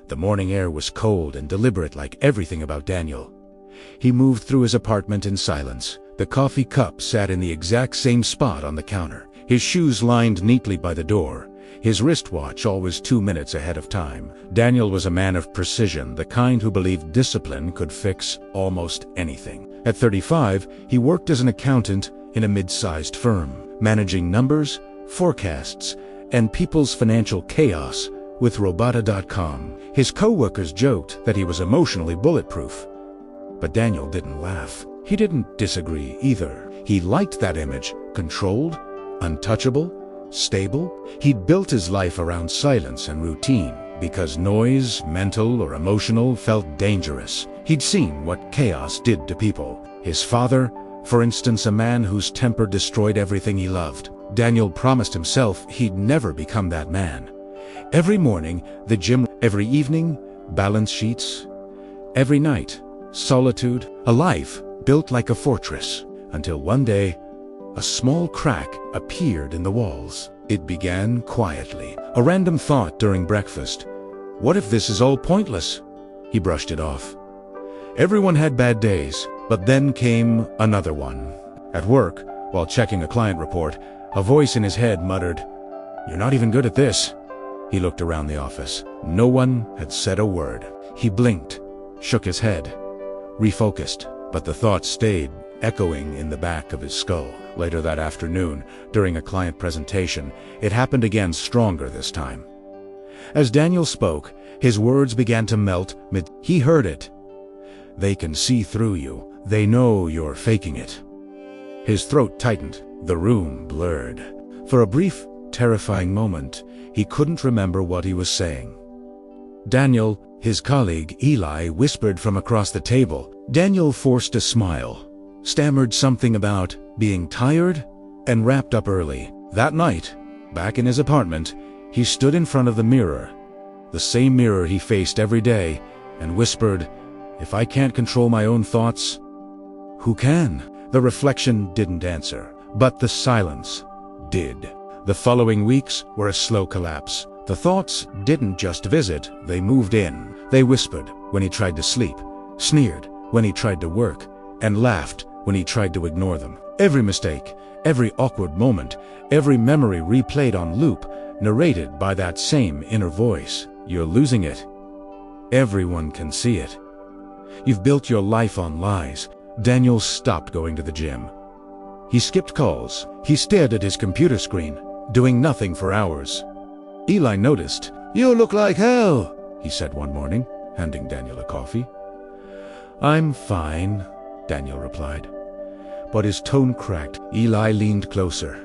The morning air was cold and deliberate, like everything about Daniel. He moved through his apartment in silence. The coffee cup sat in the exact same spot on the counter. His shoes lined neatly by the door. His wristwatch always 2 minutes ahead of time. Daniel was a man of precision, the kind who believed discipline could fix almost anything. At 35, he worked as an accountant in a mid-sized firm, managing numbers, forecasts, and people's financial chaos with Robota.com. His co-workers joked that he was emotionally bulletproof. But Daniel didn't laugh. He didn't disagree either. He liked that image: controlled, untouchable, stable. He'd built his life around silence and routine because noise, mental or emotional, felt dangerous. He'd seen what chaos did to people. His father, for instance, a man whose temper destroyed everything he loved. Daniel promised himself he'd never become that man. Every morning, the gym. Every evening, balance sheets. Every night, solitude. A life built like a fortress. Until one day, a small crack appeared in the walls. It began quietly. A random thought during breakfast. What if this is all pointless? He brushed it off. Everyone had bad days, but then came another one. At work, while checking a client report, a voice in his head muttered, "You're not even good at this." He looked around the office. No one had said a word. He blinked, shook his head, refocused, but the thought stayed echoing in the back of his skull. Later that afternoon, during a client presentation, it happened again, stronger this time. As Daniel spoke, his words began to melt. He heard it. "They can see through you. They know you're faking it." His throat tightened. The room blurred. For a brief, terrifying moment, he couldn't remember what he was saying. Daniel, his colleague Eli, whispered from across the table. Daniel forced a smile, stammered something about being tired, and wrapped up early. That night, back in his apartment, he stood in front of the mirror, the same mirror he faced every day, and whispered, "If I can't control my own thoughts, who can?" The reflection didn't answer, but the silence did. The following weeks were a slow collapse. The thoughts didn't just visit, they moved in. They whispered when he tried to sleep, sneered when he tried to work, and laughed when he tried to ignore them. Every mistake, every awkward moment, every memory replayed on loop, narrated by that same inner voice. "You're losing it. Everyone can see it. You've built your life on lies." Daniel stopped going to the gym. He skipped calls. He stared at his computer screen, doing nothing for hours. Eli noticed. "You look like hell," he said one morning, handing Daniel a coffee. "I'm fine," Daniel replied. But his tone cracked. Eli leaned closer.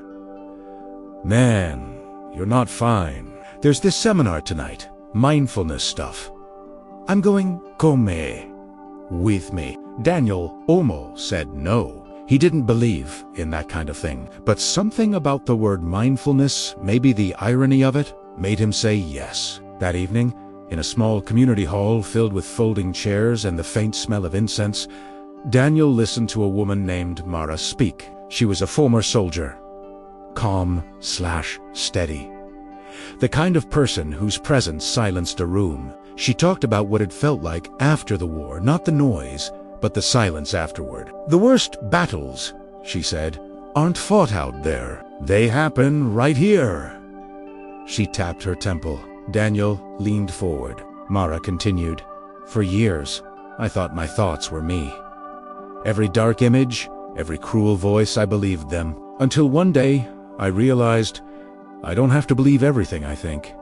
"Man, you're not fine. There's this seminar tonight, mindfulness stuff. I'm going. Come with me." Daniel almost said no. He didn't believe in that kind of thing, but something about the word mindfulness, maybe the irony of it, made him say yes. That evening, in a small community hall filled with folding chairs and the faint smell of incense, Daniel listened to a woman named Mara speak. She was a former soldier, calm/steady. The kind of person whose presence silenced a room. She talked about what it felt like after the war, not the noise, but the silence afterward. "The worst battles," she said, "aren't fought out there. They happen right here." She tapped her temple. Daniel leaned forward. Mara continued, "For years, I thought my thoughts were me. Every dark image, every cruel voice, I believed them. Until one day, I realized I don't have to believe everything I think."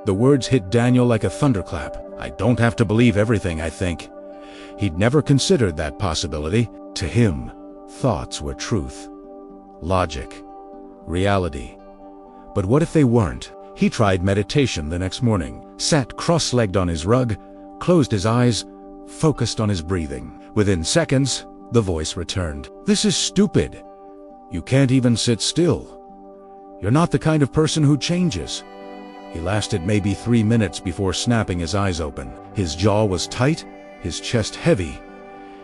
The words hit Daniel like a thunderclap. I don't have to believe everything I think. He'd never considered that possibility. To him, thoughts were truth, logic, reality. But what if they weren't? He tried meditation the next morning, sat cross-legged on his rug, closed his eyes, focused on his breathing. Within seconds, the voice returned. "This is stupid. You can't even sit still. You're not the kind of person who changes." He lasted maybe 3 minutes before snapping his eyes open. His jaw was tight, his chest heavy.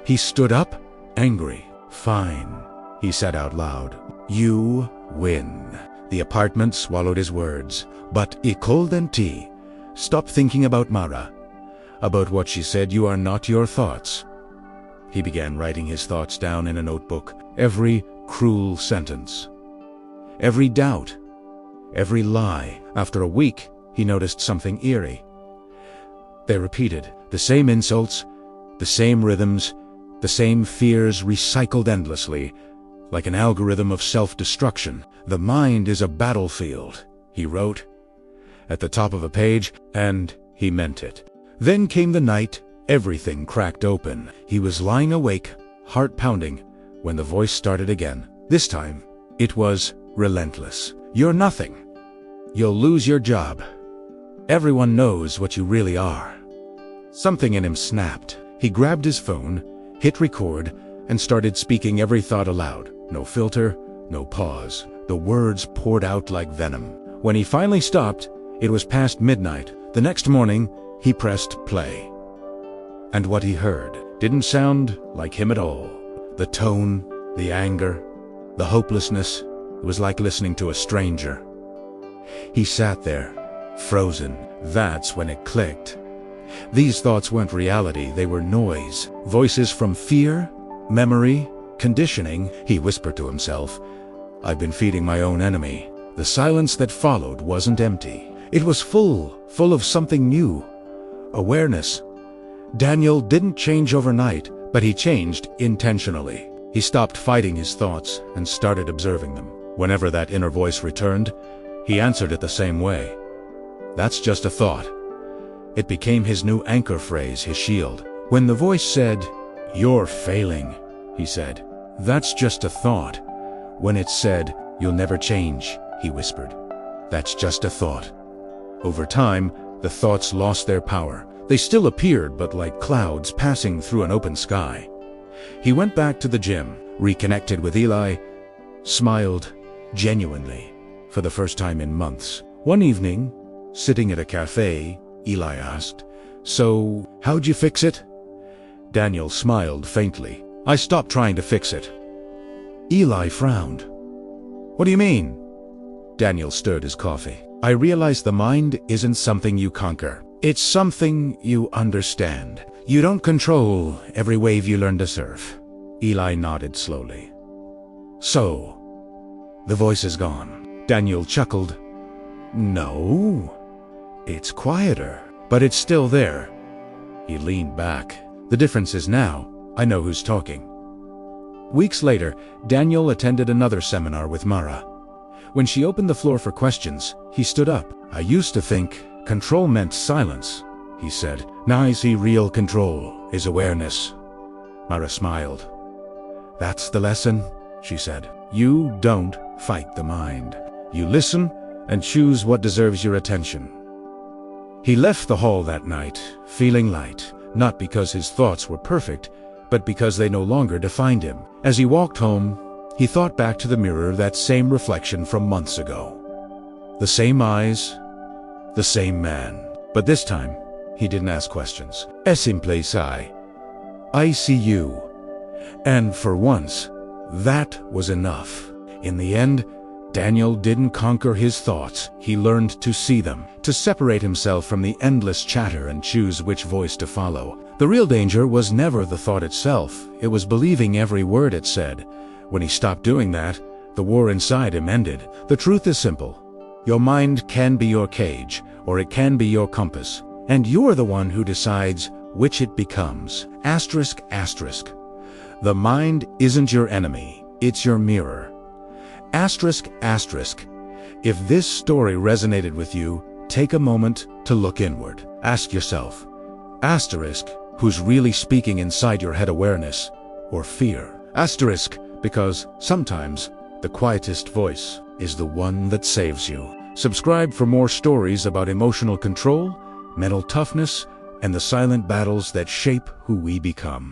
He stood up, angry. "Fine," he said out loud. "You win." The apartment swallowed his words. But ikoldenti. Stop thinking about Mara. About what she said, you are not your thoughts. He began writing his thoughts down in a notebook. Every cruel sentence. Every doubt. Every lie. After a week, he noticed something eerie. They repeated, the same insults, the same rhythms, the same fears recycled endlessly, like an algorithm of self-destruction. The mind is a battlefield, he wrote at the top of a page, and he meant it. Then came the night, everything cracked open. He was lying awake, heart pounding, when the voice started again. This time, it was relentless. You're nothing. You'll lose your job. Everyone knows what you really are. Something in him snapped. He grabbed his phone, hit record, and started speaking every thought aloud. No filter, no pause. The words poured out like venom. When he finally stopped, it was past midnight. The next morning, he pressed play. And what he heard didn't sound like him at all. The tone, the anger, the hopelessness, it was like listening to a stranger. He sat there, frozen. That's when it clicked. These thoughts weren't reality, they were noise. Voices from fear, memory, conditioning. He whispered to himself, I've been feeding my own enemy. The silence that followed wasn't empty. It was full of something new. Awareness. Daniel didn't change overnight, but he changed intentionally. He stopped fighting his thoughts and started observing them. Whenever that inner voice returned, he answered it the same way. That's just a thought. It became his new anchor phrase, his shield. When the voice said, you're failing, he said, that's just a thought. When it said, you'll never change, he whispered, that's just a thought. Over time, the thoughts lost their power. They still appeared, but like clouds passing through an open sky. He went back to the gym, reconnected with Eli, smiled genuinely for the first time in months. One evening, sitting at a cafe, Eli asked, so, how'd you fix it? Daniel smiled faintly. I stopped trying to fix it. Eli frowned. What do you mean? Daniel stirred his coffee. I realized the mind isn't something you conquer. It's something you understand. You don't control every wave you learn to surf. Eli nodded slowly. So, the voice is gone. Daniel chuckled. No, it's quieter, but it's still there. He leaned back. The difference is now, I know who's talking. Weeks later, Daniel attended another seminar with Mara. When she opened the floor for questions, he stood up. I used to think control meant silence, he said. Now I see real control is awareness. Mara smiled. That's the lesson, she said. You don't fight the mind. You listen and choose what deserves your attention. He left the hall that night, feeling light, not because his thoughts were perfect, but because they no longer defined him. As he walked home, he thought back to the mirror, that same reflection from months ago. The same eyes, the same man. But this time, he didn't ask questions. Es simple sai. I see you. And for once, that was enough. In the end, Daniel didn't conquer his thoughts. He learned to see them, to separate himself from the endless chatter and choose which voice to follow. The real danger was never the thought itself. It was believing every word it said. When he stopped doing that, the war inside him ended. The truth is simple. Your mind can be your cage, or it can be your compass. And you're the one who decides which it becomes. Asterisk, asterisk. The mind isn't your enemy, it's your mirror. Asterisk, asterisk. If this story resonated with you, take a moment to look inward. Ask yourself, asterisk, who's really speaking inside your head, awareness or fear? Asterisk, because sometimes the quietest voice is the one that saves you. Subscribe for more stories about emotional control, mental toughness, and the silent battles that shape who we become.